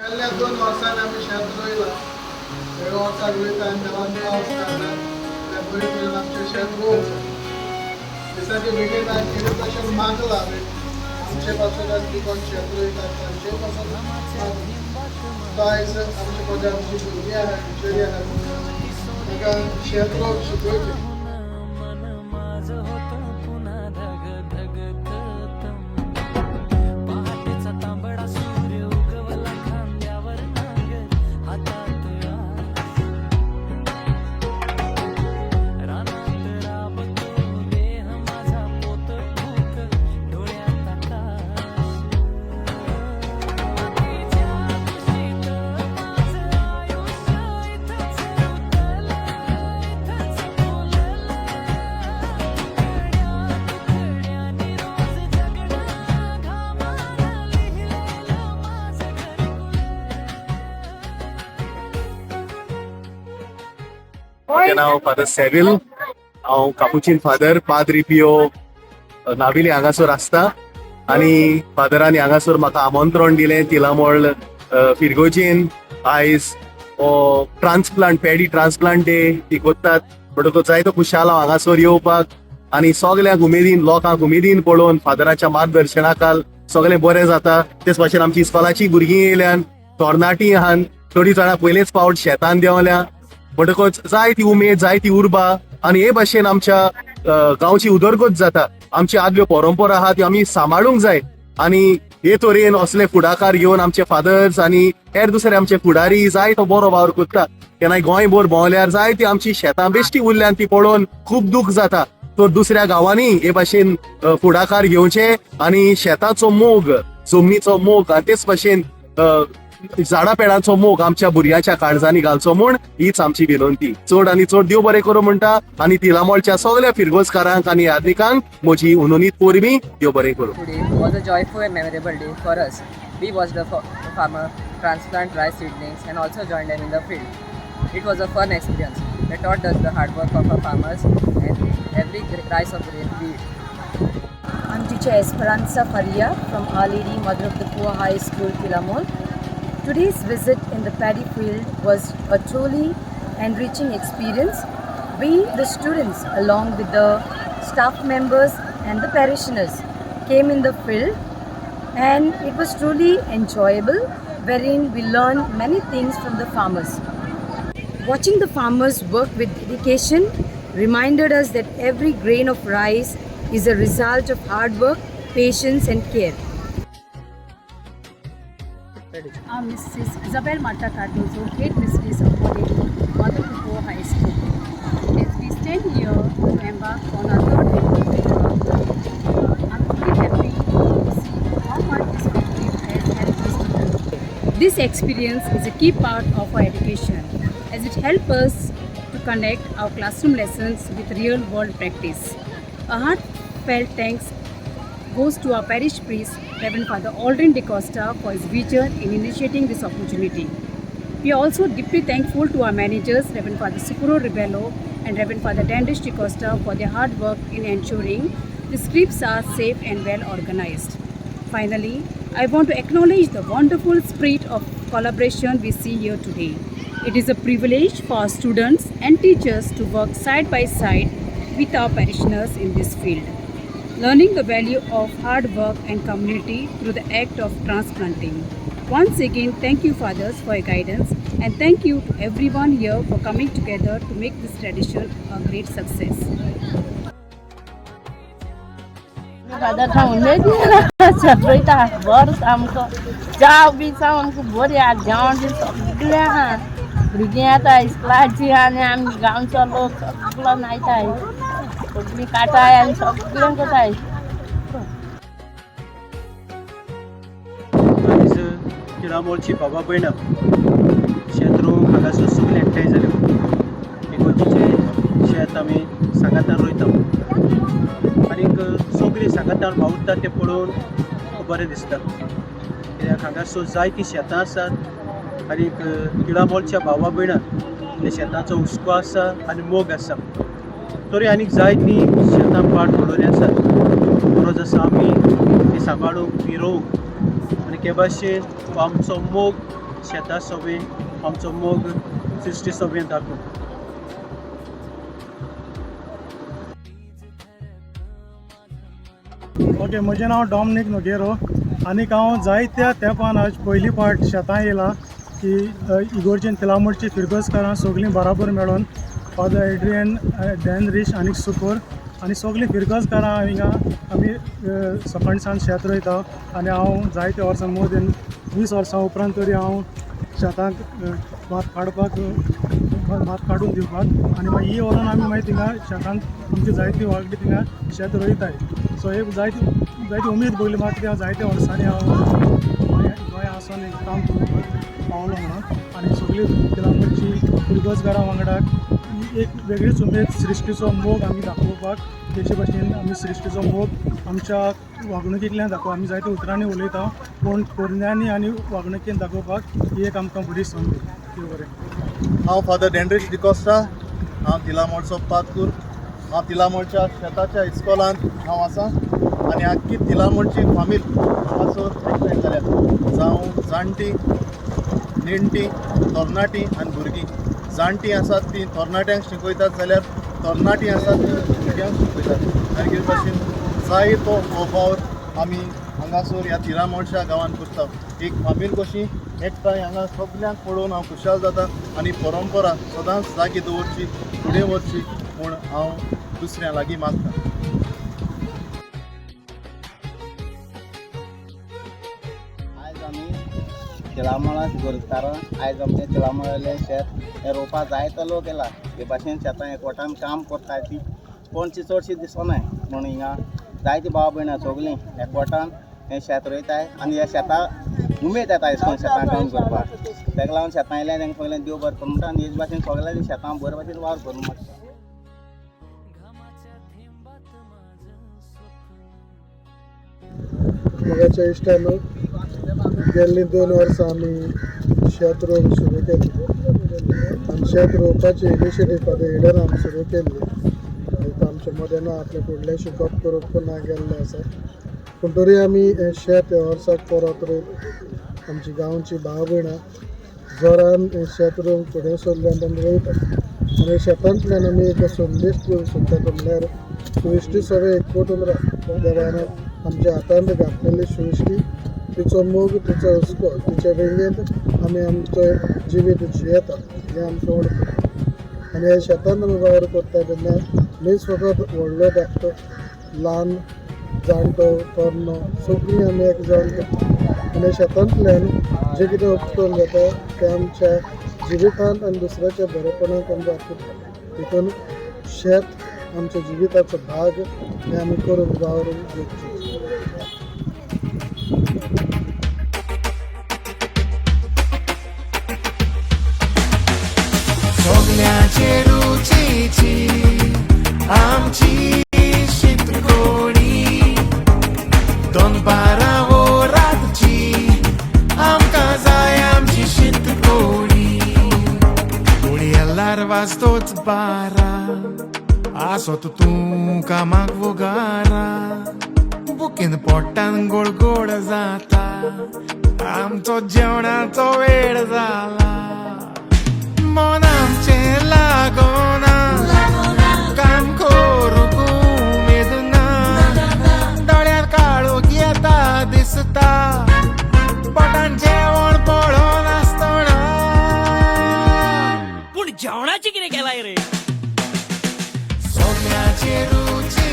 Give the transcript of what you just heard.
गेल्या 2 वर्सांनी आमी शेत रोयलां. 1 वर्साक रोयता आनी देवान पावस घालना. बरे तरेन आमचें शेत रोवंक. दिसाचे बेगीन कितें तशें मागलां आमचे पासून जी कोण शेत रोयतात तांचे पासून मागलां. तो आयज आमचे पदार्थची भुरगीं आहा चेडी आहा तांकां शेत रोवंक शिकयलें. माझे नाव फादर सेविल. हांव कापुचीन फादर पाद्री पियो नाविली हांगासर आसता आनी फादरांनी हांगासर म्हाका आमंत्रण दिलें तिलामोळ फिरगोजीन. आयज ट्रान्सप्लांट पॅडी ट्रान्सप्लांट डे ती कोत्तात म्हणटकूच जायतो खुशाल हांव हांगासर येवपाक आनी सगल्यांक उमेदीन लोकांक उमेदीन पळोवन फादराच्या मार्गदर्शना खाल सगळें बरें जाता. तेच भाशेन आमची इस्कॉलाची भुरगीं येयल्यान तरणाटी आहान थोडीं जाणां पयलेच फावट शेतान देंवल्या म्हणटकूच जाय ती उमेद जाय ती उर्बा आनी हे भाशेन आमच्या गांवची उदरगत जाता. आमची आदल्यो परंपरा आहा त्यो आमी सांबाळूंक जाय आनी हे तरेन असले फुडाकार घेवन आमचे फादर्स आनी हेर दुसरे आमचे फुडारी जाय तो बरो वावर करता. केन्नाय गोंयभर भोंवल्यार जाय ती आमची शेतां बेश्टी उरल्यान ती पळोवन खूब दूख जाता. तर दुसऱ्या गांवांनी हे भाशेन फुडाकार घेवचे आनी शेताचो मोग जमनीचो मोग आनी तेच भाशेन झाडां पेडांचो मोग आमच्या भुरग्यांच्या काळजांनी घालचो म्हूण हीच आमची विनंती. चड आनी चड देव बरें करूं म्हणटा आनी तिलामोळच्या सगळ्या फिरगोजकारांक आनी यात्रिकांक म्हजी उनोनीत पोरबी देव बरें करूं. Today was a joyful and memorable day for us. We watched the farmer transplant rice seedlings and also joined them in the field. It was a fun experience that taught us the hard work of our farmers and every rice of grain we eat. I'm teacher Esperanza Faria from Our Lady Mother of the Poor High School, Tilamol. Today's visit in the paddy field was a truly enriching experience. We, the students, along with the staff members and the parishioners, came in the field and it was truly enjoyable, wherein we learned many things from the farmers. Watching the farmers work with dedication reminded us that every grain of rice is a result of hard work, patience and care. I'm Mrs. Isabel Marta Cardozo, Head Mistress of Our Lady Mother of the Poor High School. As we stand here to embark on our third annual I'm truly happy to see how much this project has helped us to learn. This experience is a key part of our education as it helps us to connect our classroom lessons with real world practice. A heartfelt thanks goes to our parish priest, Reverend Father Aldrin De Costa, for his vision in initiating this opportunity. We are also deeply thankful to our managers, Reverend Father Sicuro Ribello and Reverend Father Dandish De Costa, for their hard work in ensuring the trips are safe and well organized. Finally, I want to acknowledge the wonderful spirit of collaboration we see here today. It is a privilege for our students and teachers to work side by side with our parishioners in this field, learning the value of hard work and community through the act of transplanting. Once again, thank you fathers for your guidance and thank you to everyone here for coming together to make this tradition a great success. Father छत्रोयता बरें आमकां चाव बी चाव आमकां बरें आ जेवण बी सगळें आहा भुरगीं येता इस्कलाची आनी आमी गांवचो लोक सगळो नायताय सगळीं काटाय आनी सगळें करताय. आयज तिळामोळची बाबा भयणां शेत रोवंक हांगासर सगळे एकठांय जाल्यो. इगोर्जीचें शेत आमी सांगातार रोयता आनीक सगळीं सांगातार वावुरतात तें पळोवन खूब बरें दिसता. कित्याक हांगासर जायतीं शेतां आसात आनीक तिळामोळच्या भावा भयणांक त्या शेतांचो हुस्को आसा आनी मोग आसा. तरी आनीक जायतीं शेतां पाड पडोवलीं आसात. गरज आसा आमी ती सांबाळूंक ती रोवंक आनी हे भाशेन हो आमचो मोग शेता सोबी आमचो मोग सृश्टी सोबी दाखोव. ओके, म्हजें नांव डॉमनीक नोगेरो आनी हांव जायत्या तेंपान आज पयली फावट शेतां येयलां की इगोर्जेन तिलामोडची फिरगोजकारां सगळीं बराबर मेळोन फादर एड्रियन डॅनरीश आनी सुकोर आनी सगळीं फिरगोजकारां हिंगा आमी सकाळसान शेत रोयता आनी हांव जायत्या वर्सां मोर देन 20 वर्सां उपरांत तरी हांव शेतांक भात काडून दिवपाक आनी मागीर ही व्हरून आमी मागीर थिंगा शेतांत आमची जायती वागडी थिंगा शेत रोयताय. सो एक जायती उमेद भोगली म्हाका कित्याक जायत्या वर्सांनी हांव गोंया आसून एक काम करपाक पावलो म्हणून आनी सगळीं तिलामोडची फिरगोजकारां वांगडाक एक वेगळीच उमेद सृश्टीचो मोग आमी दाखोवपाक तेचे भाशेन आमी सृश्टीचो मोग आमच्या वागणुकींतल्यान दाखोवप. आमी जायत्या उतरांनी उलयता पूण कोरण्यांनी आनी वागणुकीन दाखोवपाक ही एक आमकां बरी संद. देव बरें. हांव फादर डॅनरीश डिकोस्टा, हांव तिलामोडचो पातकूर. हांव तिलामोडच्या शेताच्या इस्कॉलांत हांव आसां आनी आख्खी तिलामोडची फामील हांगासर एकठांय जाल्यात. जावं जाणटी, नेणटी, तरणाटी आनी भुरगीं. जाणटीं आसात तीं तरणाट्यांक शिकयतात जाल्यार तरणाटीं आसात तीं भुरग्यांक शिकयतात. आनी कितें भाशेन जायतो वावर आमी हांगासर ह्या तिलामोडच्या गांवांत करता. एक फामील कशी एकठांय हांगा सगल्यांक पळोवन हांव खुशाल जाता आनी परंपरा सदांच जागी दवरची, फुडें व्हरची म्हूण हांव दुसऱ्या लागीं मागतां. आयज आमी तिलामोळा फिरगोजकारां आयज आमचें तिलामोळालें शेत हें रोवपा जायतो लोक येला. हे भाशेन शेतां एकवटान काम करता ती कोणची चडशी दिसोनाय म्हूण हिंगा जायतीं भाव भयणां सगलीं एकवटान हें शेत रोयताय आनी ह्या शेतां उमेद येता अशें करून शेतां काम करपाक. ताका लागून शेतां येयलें तांकां पयलें देव बरें करूं म्हणटा आनी हेच भाशेन सगळ्या शेतां बरे भाशेन वावर करूं म्हणटा. मोगाच्या इश्टान गेल्लीं 2 वर्सां आमी शेत रोवंक सुरू केल्ली आनी शेत रोवपाची इनिशिएटीव फादर हेडन आमी सुरू केल्ली. आमच्या मदें आपले फुडलें गप करप ना गेल्लें आसा पूण तरी आमी हें शेत ह्या वर्साक परत रोयता. आमची गांवची भाव भयणां जोरान हें शेत रोवंक फुडें सरल्यान आमी रोयता आनी शेतांतल्यान आमी एक संदेश दिवंक सोदतात म्हणल्यार सृश्टी सगळें एकवटून रावता. देवान आमच्या हातांत घातलेली सृश्टी, तिचो मोग, तिचो हुस्को, तिचे वेंगेंत आमी आमचो जिवीत जियेता हें आमकां वळखता. आनी ह्या शेतांत आमी वावर करता तेन्ना मीच फकत व्हडलो धाकटो, ल्हान जाणटो, तरणो सगळीं आमी एक जावन करता आनी शेतांतल्यान जें कितें उपटून जाता तें आमच्या जिवितांत आनी दुसऱ्याच्या बरेपणाक आमी वापरता. देखून शेत आमच्या जिविताचो भाग हें आमी करून वावरूंक घेवचें. सगळ्याचे रुचीची आमची शीतकोडी दनपारां वो रातची आमकां जाय आमची शीतकोडी. कोणी येल्यार वाजतोच 12 आसत तूं कामाक वोगारा बुकीन पोट्टान गोड गोड जाता आमचो जेवणाचो वेळ जाला. मन आमचें लागोना काम करूंक उमेद ना दोळ्यार काळोख येता दिसता पोटान जेवण पळोवन आसतना पूण जेवणाची कितें केलाय रे. सगळ्याचे रुची